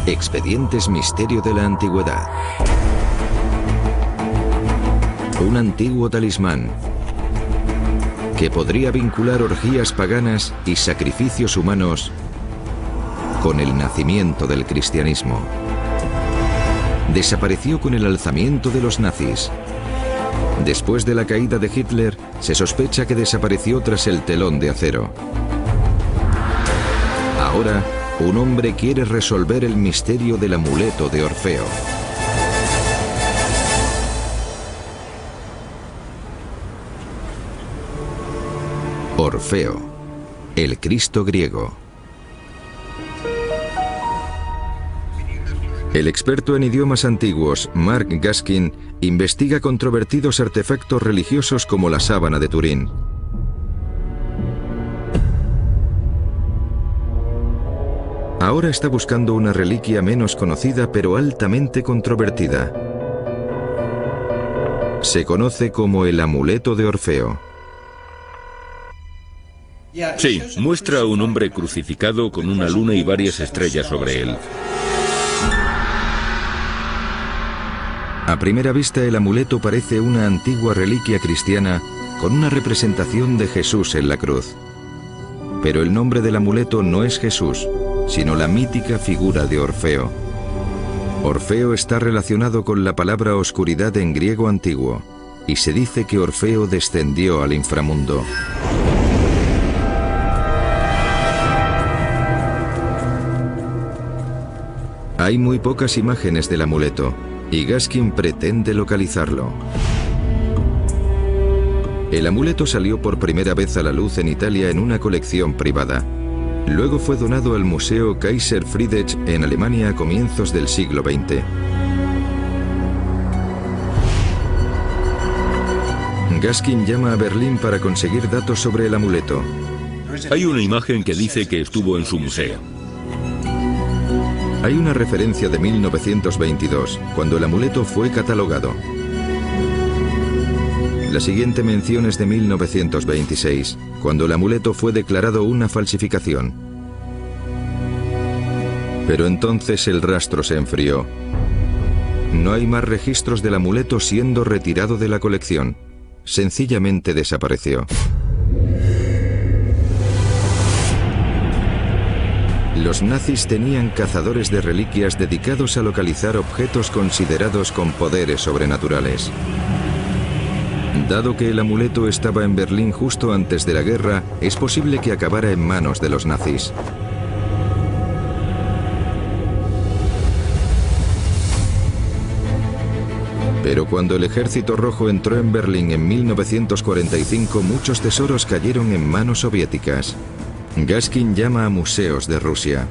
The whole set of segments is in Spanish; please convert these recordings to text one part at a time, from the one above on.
Expedientes Misterio de la Antigüedad. Un antiguo talismán que podría vincular orgías paganas y sacrificios humanos con el nacimiento del cristianismo. Desapareció con el alzamiento de los nazis. Después de la caída de Hitler, se sospecha que desapareció tras el telón de acero. Ahora, un hombre quiere resolver el misterio del amuleto de Orfeo. Orfeo, el Cristo griego. El experto en idiomas antiguos, Mark Gaskin, investiga controvertidos artefactos religiosos como la sábana de Turín. Ahora está buscando una reliquia menos conocida pero altamente controvertida. Se conoce como el amuleto de Orfeo. Sí, muestra a un hombre crucificado con una luna y varias estrellas sobre él. A primera vista, el amuleto parece una antigua reliquia cristiana con una representación de Jesús en la cruz. Pero el nombre del amuleto no es Jesús, sino la mítica figura de Orfeo. Orfeo está relacionado con la palabra oscuridad en griego antiguo, y se dice que Orfeo descendió al inframundo. Hay muy pocas imágenes del amuleto, y Gaskin pretende localizarlo. El amuleto salió por primera vez a la luz en Italia en una colección privada. Luego fue donado al Museo Kaiser Friedrich en Alemania a comienzos del siglo XX. Gaskin llama a Berlín para conseguir datos sobre el amuleto. Hay una imagen que dice que estuvo en su museo. Hay una referencia de 1922, cuando el amuleto fue catalogado. La siguiente mención es de 1926, cuando el amuleto fue declarado una falsificación. Pero entonces el rastro se enfrió. No hay más registros del amuleto siendo retirado de la colección. Sencillamente desapareció. Los nazis tenían cazadores de reliquias dedicados a localizar objetos considerados con poderes sobrenaturales. Dado que el amuleto estaba en Berlín justo antes de la guerra, es posible que acabara en manos de los nazis. Pero cuando el Ejército Rojo entró en Berlín en 1945, muchos tesoros cayeron en manos soviéticas. Gaskin llama a museos de Rusia.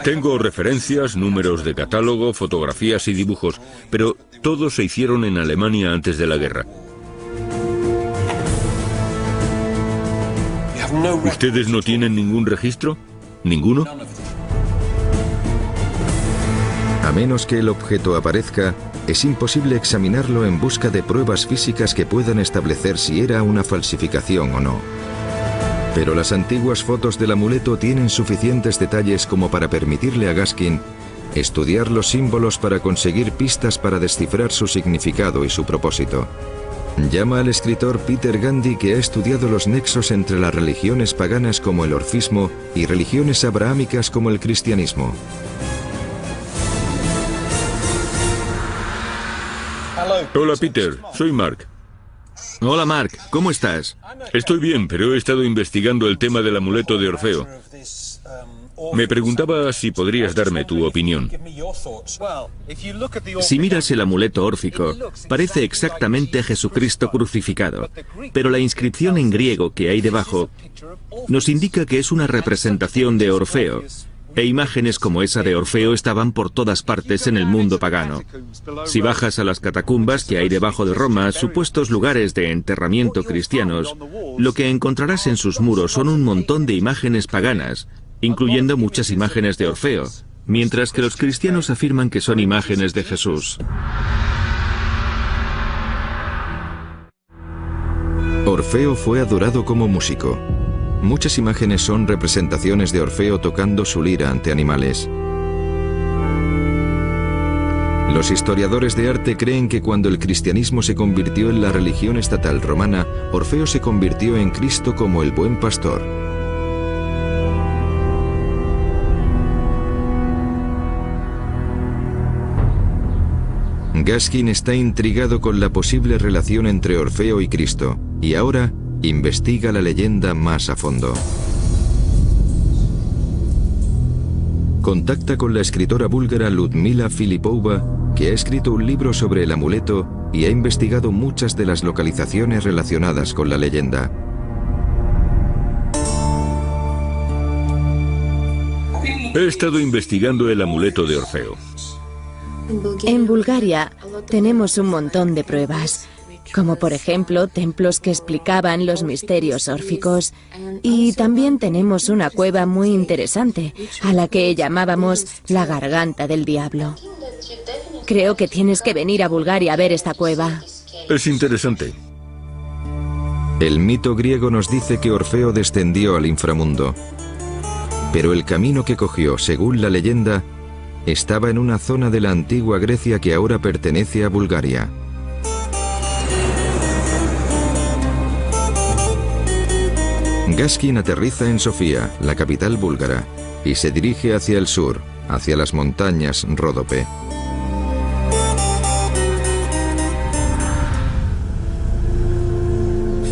Tengo referencias, números de catálogo, fotografías y dibujos, pero todos se hicieron en Alemania antes de la guerra. ¿Ustedes no tienen ningún registro? ¿Ninguno? A menos que el objeto aparezca, es imposible examinarlo en busca de pruebas físicas que puedan establecer si era una falsificación o no. Pero las antiguas fotos del amuleto tienen suficientes detalles como para permitirle a Gaskin estudiar los símbolos para conseguir pistas para descifrar su significado y su propósito. Llama al escritor Peter Gandy, que ha estudiado los nexos entre las religiones paganas como el orfismo y religiones abrahámicas como el cristianismo. Hola Peter, soy Mark. Hola Mark, ¿cómo estás? Estoy bien, pero he estado investigando el tema del amuleto de Orfeo. Me preguntaba si podrías darme tu opinión. Si miras el amuleto órfico, parece exactamente a Jesucristo crucificado, pero la inscripción en griego que hay debajo nos indica que es una representación de Orfeo, e imágenes como esa de Orfeo estaban por todas partes en el mundo pagano. Si bajas a las catacumbas que hay debajo de Roma, supuestos lugares de enterramiento cristianos, lo que encontrarás en sus muros son un montón de imágenes paganas, incluyendo muchas imágenes de Orfeo, mientras que los cristianos afirman que son imágenes de Jesús. Orfeo fue adorado como músico. Muchas imágenes son representaciones de Orfeo tocando su lira ante animales. Los historiadores de arte creen que cuando el cristianismo se convirtió en la religión estatal romana, Orfeo se convirtió en Cristo como el buen pastor. Gaskin está intrigado con la posible relación entre Orfeo y Cristo, y ahora investiga la leyenda más a fondo. Contacta con la escritora búlgara Ludmila Filipova, que ha escrito un libro sobre el amuleto y ha investigado muchas de las localizaciones relacionadas con la leyenda. He estado investigando el amuleto de Orfeo. En Bulgaria tenemos un montón de pruebas, como por ejemplo templos que explicaban los misterios órficos, y también tenemos una cueva muy interesante, a la que llamábamos la Garganta del Diablo. Creo que tienes que venir a Bulgaria a ver esta cueva. Es interesante. El mito griego nos dice que Orfeo descendió al inframundo, pero el camino que cogió, según la leyenda, estaba en una zona de la antigua Grecia que ahora pertenece a Bulgaria. Gaskin aterriza en Sofía, la capital búlgara, y se dirige hacia el sur, hacia las montañas Ródope.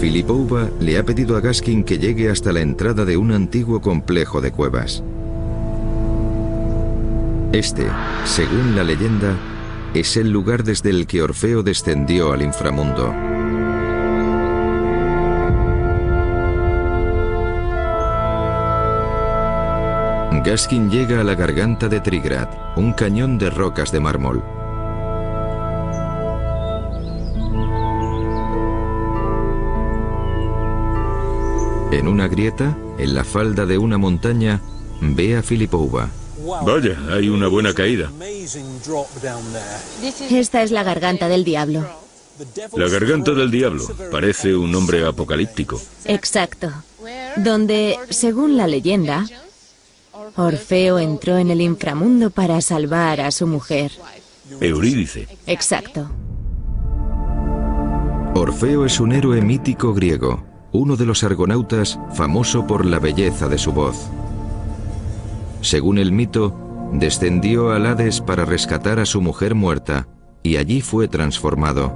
Filipova le ha pedido a Gaskin que llegue hasta la entrada de un antiguo complejo de cuevas. Este, según la leyenda, es el lugar desde el que Orfeo descendió al inframundo. Gaskin llega a la garganta de Trigrad, un cañón de rocas de mármol. En una grieta, en la falda de una montaña, ve a Filipova. Vaya, hay una buena caída. Esta es la Garganta del Diablo. La Garganta del Diablo. Parece un nombre apocalíptico. Exacto. Donde, según la leyenda, Orfeo entró en el inframundo para salvar a su mujer. Eurídice. Exacto. Orfeo es un héroe mítico griego, uno de los argonautas famoso por la belleza de su voz. Según el mito, descendió al Hades para rescatar a su mujer muerta, y allí fue transformado.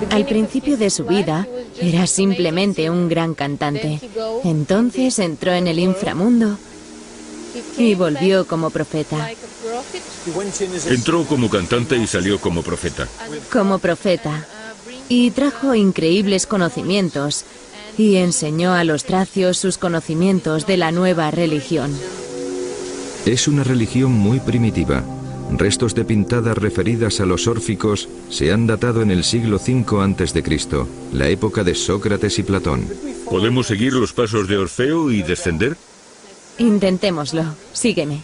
Al principio de su vida, era simplemente un gran cantante. Entonces entró en el inframundo y volvió como profeta. Entró como cantante y salió como profeta. Como profeta. Y trajo increíbles conocimientos y enseñó a los tracios sus conocimientos de la nueva religión. Es una religión muy primitiva. Restos de pintadas referidas a los órficos se han datado en el siglo V a.C., la época de Sócrates y Platón. ¿Podemos seguir los pasos de Orfeo y descender? Intentémoslo. Sígueme.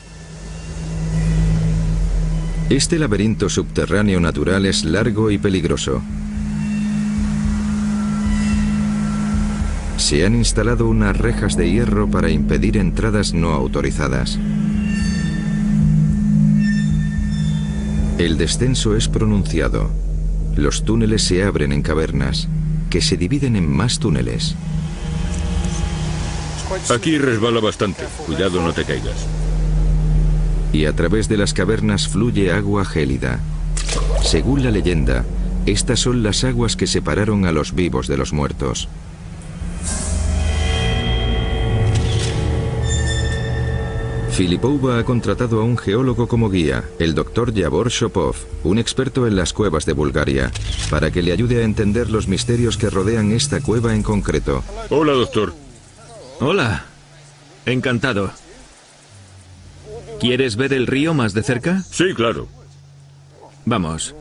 Este laberinto subterráneo natural es largo y peligroso. Se han instalado unas rejas de hierro para impedir entradas no autorizadas. El descenso es pronunciado. Los túneles se abren en cavernas, que se dividen en más túneles. Aquí resbala bastante. Cuidado, no te caigas. Y a través de las cavernas fluye agua gélida. Según la leyenda, estas son las aguas que separaron a los vivos de los muertos. Filipova ha contratado a un geólogo como guía, el Dr. Yavor Shopov, un experto en las cuevas de Bulgaria, para que le ayude a entender los misterios que rodean esta cueva en concreto. Hola, doctor. Hola. Encantado. ¿Quieres ver el río más de cerca? Sí, claro. Vamos.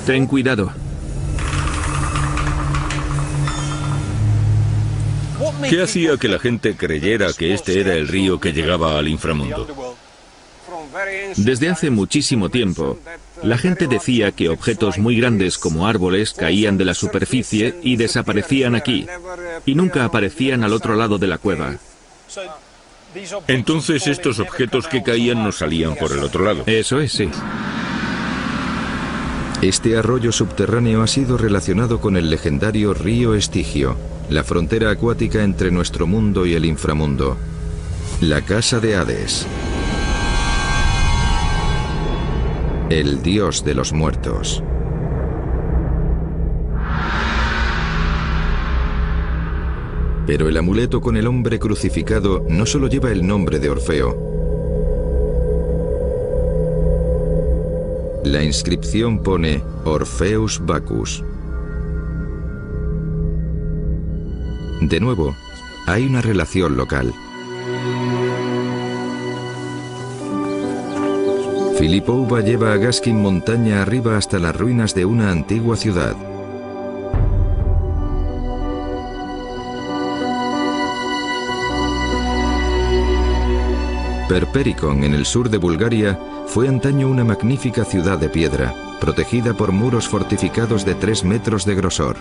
Ten cuidado. ¿Qué hacía que la gente creyera que este era el río que llegaba al inframundo? Desde hace muchísimo tiempo, la gente decía que objetos muy grandes como árboles caían de la superficie y desaparecían aquí, y nunca aparecían al otro lado de la cueva. Entonces estos objetos que caían no salían por el otro lado. Eso es, sí. Este arroyo subterráneo ha sido relacionado con el legendario río Estigio, la frontera acuática entre nuestro mundo y el inframundo. La casa de Hades. El dios de los muertos. Pero el amuleto con el hombre crucificado no solo lleva el nombre de Orfeo. La inscripción pone Orpheus Bacchus. De nuevo, hay una relación local. Filipouba lleva a Gaskin montaña arriba hasta las ruinas de una antigua ciudad. Perpericon, en el sur de Bulgaria, fue antaño una magnífica ciudad de piedra, protegida por muros fortificados de 3 metros de grosor.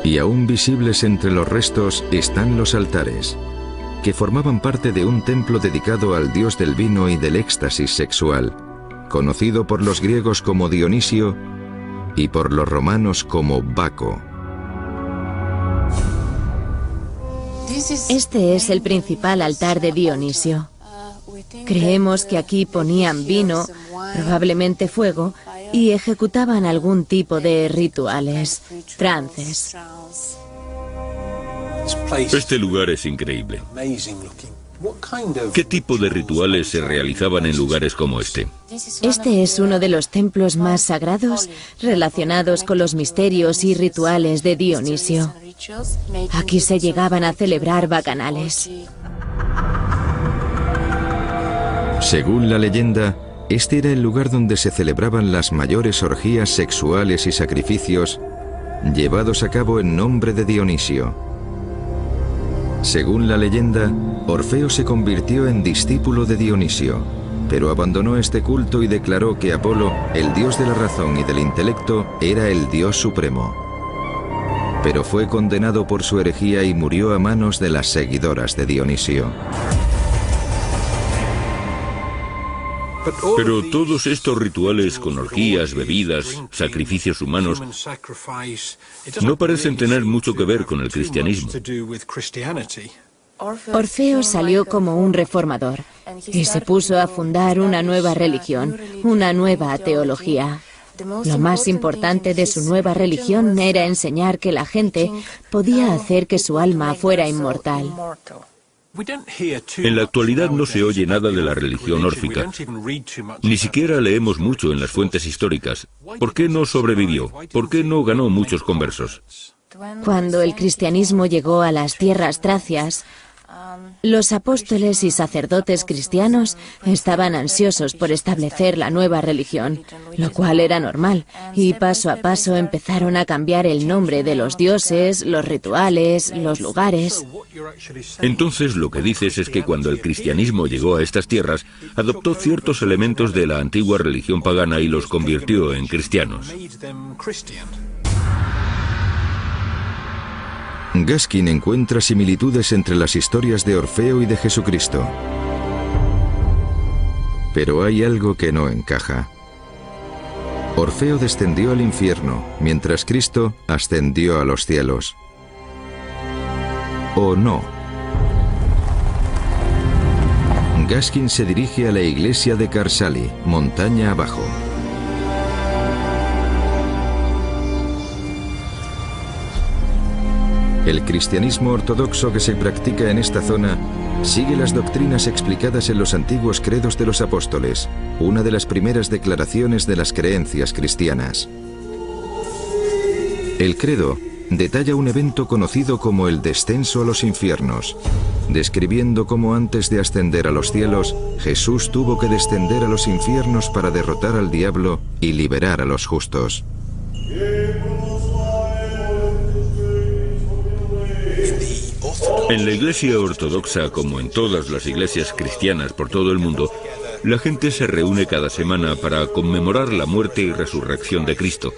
Y aún visibles entre los restos están los altares, que formaban parte de un templo dedicado al dios del vino y del éxtasis sexual, conocido por los griegos como Dionisio y por los romanos como Baco. Este es el principal altar de Dionisio. Creemos que aquí ponían vino, probablemente fuego, y ejecutaban algún tipo de rituales, trances. Este lugar es increíble. ¿Qué tipo de rituales se realizaban en lugares como este? Este es uno de los templos más sagrados relacionados con los misterios y rituales de Dionisio. Aquí se llegaban a celebrar bacanales. Según la leyenda, este era el lugar donde se celebraban las mayores orgías sexuales y sacrificios llevados a cabo en nombre de Dionisio. Según la leyenda, Orfeo se convirtió en discípulo de Dionisio, pero abandonó este culto y declaró que Apolo, el dios de la razón y del intelecto, era el dios supremo. Pero fue condenado por su herejía y murió a manos de las seguidoras de Dionisio. Pero todos estos rituales con orgías, bebidas, sacrificios humanos, no parecen tener mucho que ver con el cristianismo. Orfeo salió como un reformador y se puso a fundar una nueva religión, una nueva teología. Lo más importante de su nueva religión era enseñar que la gente podía hacer que su alma fuera inmortal. En la actualidad no se oye nada de la religión órfica. Ni siquiera leemos mucho en las fuentes históricas. ¿Por qué no sobrevivió? ¿Por qué no ganó muchos conversos? Cuando el cristianismo llegó a las tierras tracias, los apóstoles y sacerdotes cristianos estaban ansiosos por establecer la nueva religión, lo cual era normal, y paso a paso empezaron a cambiar el nombre de los dioses, los rituales, los lugares. Entonces lo que dices es que cuando el cristianismo llegó a estas tierras, adoptó ciertos elementos de la antigua religión pagana y los convirtió en cristianos. Gaskin encuentra similitudes entre las historias de Orfeo y de Jesucristo. Pero hay algo que no encaja. Orfeo descendió al infierno, mientras Cristo ascendió a los cielos. ¿O no? Gaskin se dirige a la iglesia de Karsali, montaña abajo. El cristianismo ortodoxo que se practica en esta zona sigue las doctrinas explicadas en los antiguos credos de los apóstoles, una de las primeras declaraciones de las creencias cristianas. El credo detalla un evento conocido como el descenso a los infiernos, describiendo cómo antes de ascender a los cielos, Jesús tuvo que descender a los infiernos para derrotar al diablo y liberar a los justos. En la Iglesia Ortodoxa, como en todas las iglesias cristianas por todo el mundo, la gente se reúne cada semana para conmemorar la muerte y resurrección de Cristo,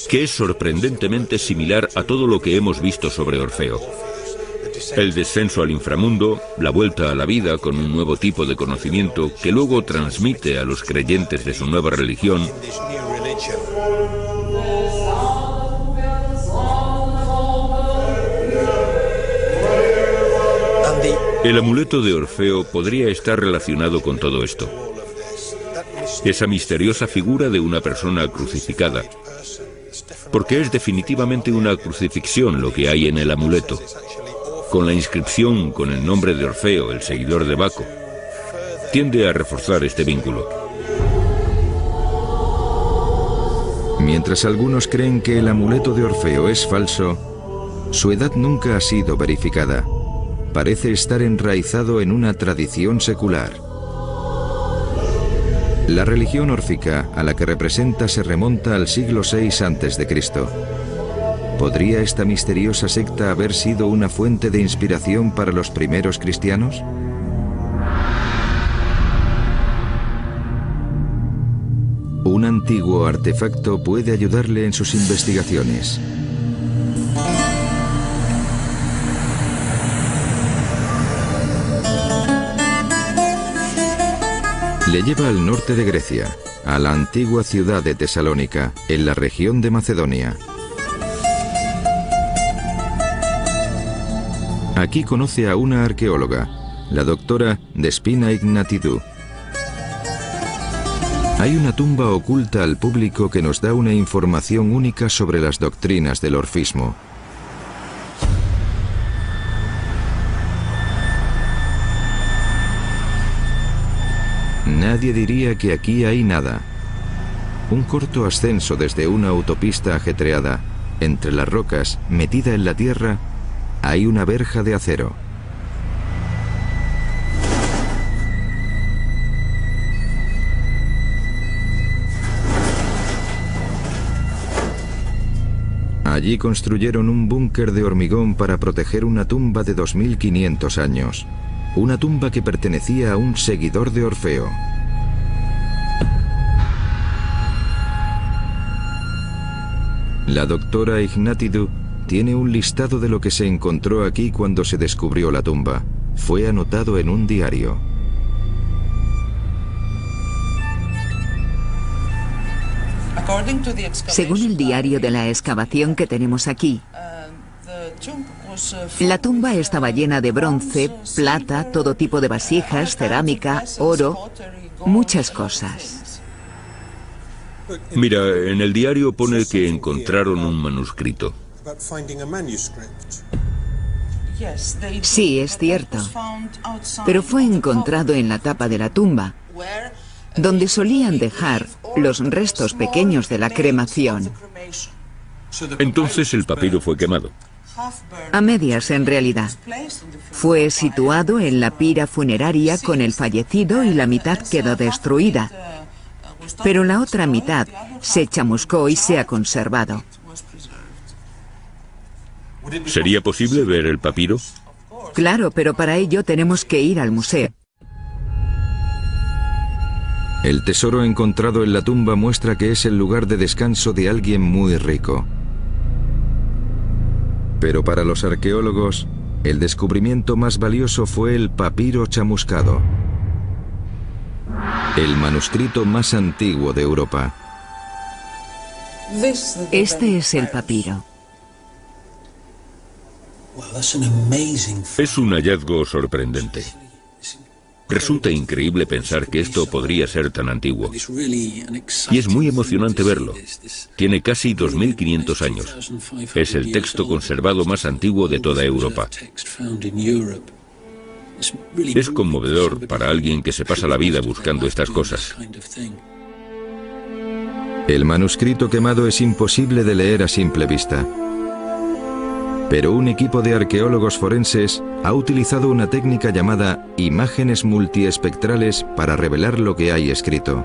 que es sorprendentemente similar a todo lo que hemos visto sobre Orfeo. El descenso al inframundo, la vuelta a la vida con un nuevo tipo de conocimiento que luego transmite a los creyentes de su nueva religión. El amuleto de Orfeo podría estar relacionado con todo esto. Esa misteriosa figura de una persona crucificada, porque es definitivamente una crucifixión lo que hay en el amuleto, con la inscripción con el nombre de Orfeo, el seguidor de Baco. Tiende a reforzar este vínculo. Mientras algunos creen que el amuleto de Orfeo es falso, su edad nunca ha sido verificada. Parece estar enraizado en una tradición secular. La religión órfica a la que representa se remonta al siglo VI a.C. ¿Podría esta misteriosa secta haber sido una fuente de inspiración para los primeros cristianos? Un antiguo artefacto puede ayudarle en sus investigaciones. Le lleva al norte de Grecia, a la antigua ciudad de Tesalónica, en la región de Macedonia. Aquí conoce a una arqueóloga, la doctora Despina Ignatidou. Hay una tumba oculta al público que nos da una información única sobre las doctrinas del orfismo. Nadie diría que aquí hay nada. Un corto ascenso desde una autopista ajetreada, entre las rocas, metida en la tierra, hay una verja de acero. Allí construyeron un búnker de hormigón para proteger una tumba de 2500 años. Una tumba que pertenecía a un seguidor de Orfeo. La doctora Ignatidou tiene un listado de lo que se encontró aquí cuando se descubrió la tumba. Fue anotado en un diario. Según el diario de la excavación que tenemos aquí, la tumba estaba llena de bronce, plata, todo tipo de vasijas, cerámica, oro, muchas cosas. Mira, en el diario pone que encontraron un manuscrito. Sí, es cierto. Pero fue encontrado en la tapa de la tumba, donde solían dejar los restos pequeños de la cremación. Entonces el papiro fue quemado. A medias, en realidad. Fue situado en la pira funeraria con el fallecido y la mitad quedó destruida. Pero la otra mitad se chamuscó y se ha conservado. ¿Sería posible ver el papiro? Claro, pero para ello tenemos que ir al museo. El tesoro encontrado en la tumba muestra que es el lugar de descanso de alguien muy rico. Pero para los arqueólogos, el descubrimiento más valioso fue el papiro chamuscado, el manuscrito más antiguo de Europa. Este es el papiro. Es un hallazgo sorprendente. Resulta increíble pensar que esto podría ser tan antiguo. Y es muy emocionante verlo. Tiene casi 2500 años. Es el texto conservado más antiguo de toda Europa. Es conmovedor para alguien que se pasa la vida buscando estas cosas. El manuscrito quemado es imposible de leer a simple vista. Pero un equipo de arqueólogos forenses ha utilizado una técnica llamada imágenes multiespectrales para revelar lo que hay escrito.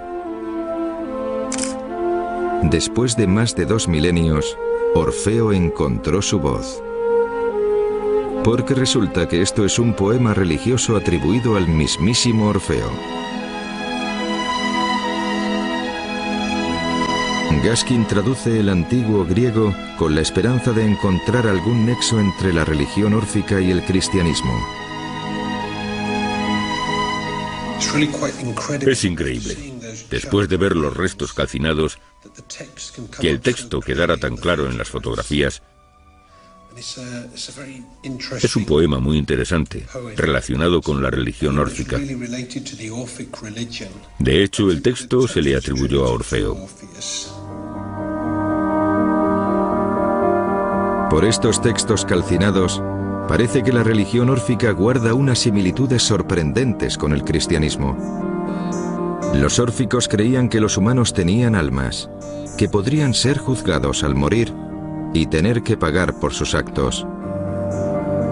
Después de más de 2 milenios, Orfeo encontró su voz. Porque resulta que esto es un poema religioso atribuido al mismísimo Orfeo. Gaskin traduce el antiguo griego con la esperanza de encontrar algún nexo entre la religión órfica y el cristianismo. Es increíble, después de ver los restos calcinados, que el texto quedara tan claro en las fotografías. Es un poema muy interesante, relacionado con la religión órfica. De hecho, el texto se le atribuyó a Orfeo. Por estos textos calcinados, parece que la religión órfica guarda unas similitudes sorprendentes con el cristianismo. Los órficos creían que los humanos tenían almas, que podrían ser juzgados al morir y tener que pagar por sus actos.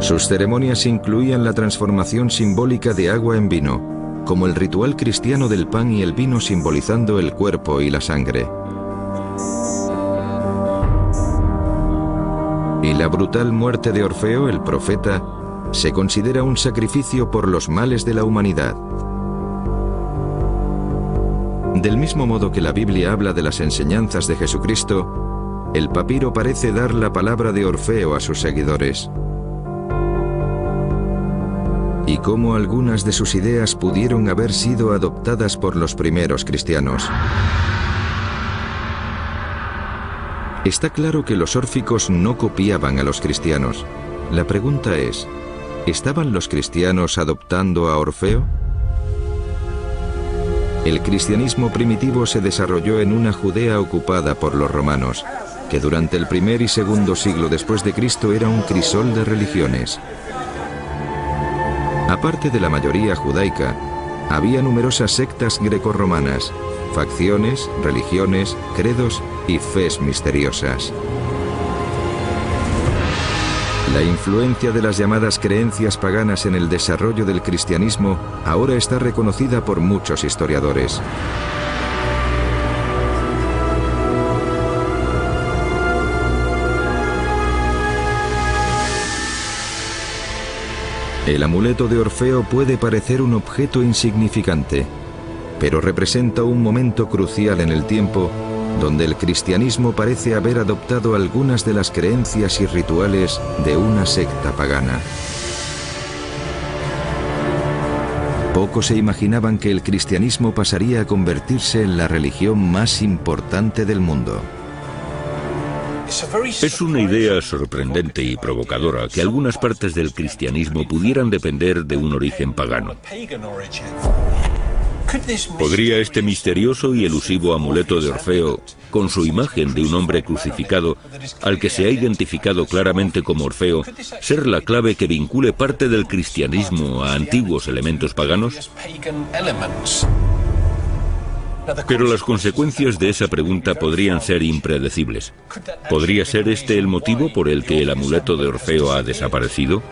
Sus ceremonias incluían la transformación simbólica de agua en vino, como el ritual cristiano del pan y el vino simbolizando el cuerpo y la sangre. Y la brutal muerte de Orfeo, el profeta, se considera un sacrificio por los males de la humanidad. Del mismo modo que la Biblia habla de las enseñanzas de Jesucristo, el papiro parece dar la palabra de Orfeo a sus seguidores. Y cómo algunas de sus ideas pudieron haber sido adoptadas por los primeros cristianos. Está claro que los órficos no copiaban a los cristianos. La pregunta es, ¿estaban los cristianos adoptando a Orfeo? El cristianismo primitivo se desarrolló en una Judea ocupada por los romanos, que durante el primer y segundo siglo después de Cristo era un crisol de religiones. Aparte de la mayoría judaica, había numerosas sectas grecorromanas, facciones, religiones, credos y fes misteriosas. La influencia de las llamadas creencias paganas en el desarrollo del cristianismo ahora está reconocida por muchos historiadores. El amuleto de Orfeo puede parecer un objeto insignificante, pero representa un momento crucial en el tiempo donde el cristianismo parece haber adoptado algunas de las creencias y rituales de una secta pagana. Pocos se imaginaban que el cristianismo pasaría a convertirse en la religión más importante del mundo. Es una idea sorprendente y provocadora que algunas partes del cristianismo pudieran depender de un origen pagano. ¿Podría este misterioso y elusivo amuleto de Orfeo, con su imagen de un hombre crucificado, al que se ha identificado claramente como Orfeo, ser la clave que vincule parte del cristianismo a antiguos elementos paganos? Pero las consecuencias de esa pregunta podrían ser impredecibles. ¿Podría ser este el motivo por el que el amuleto de Orfeo ha desaparecido?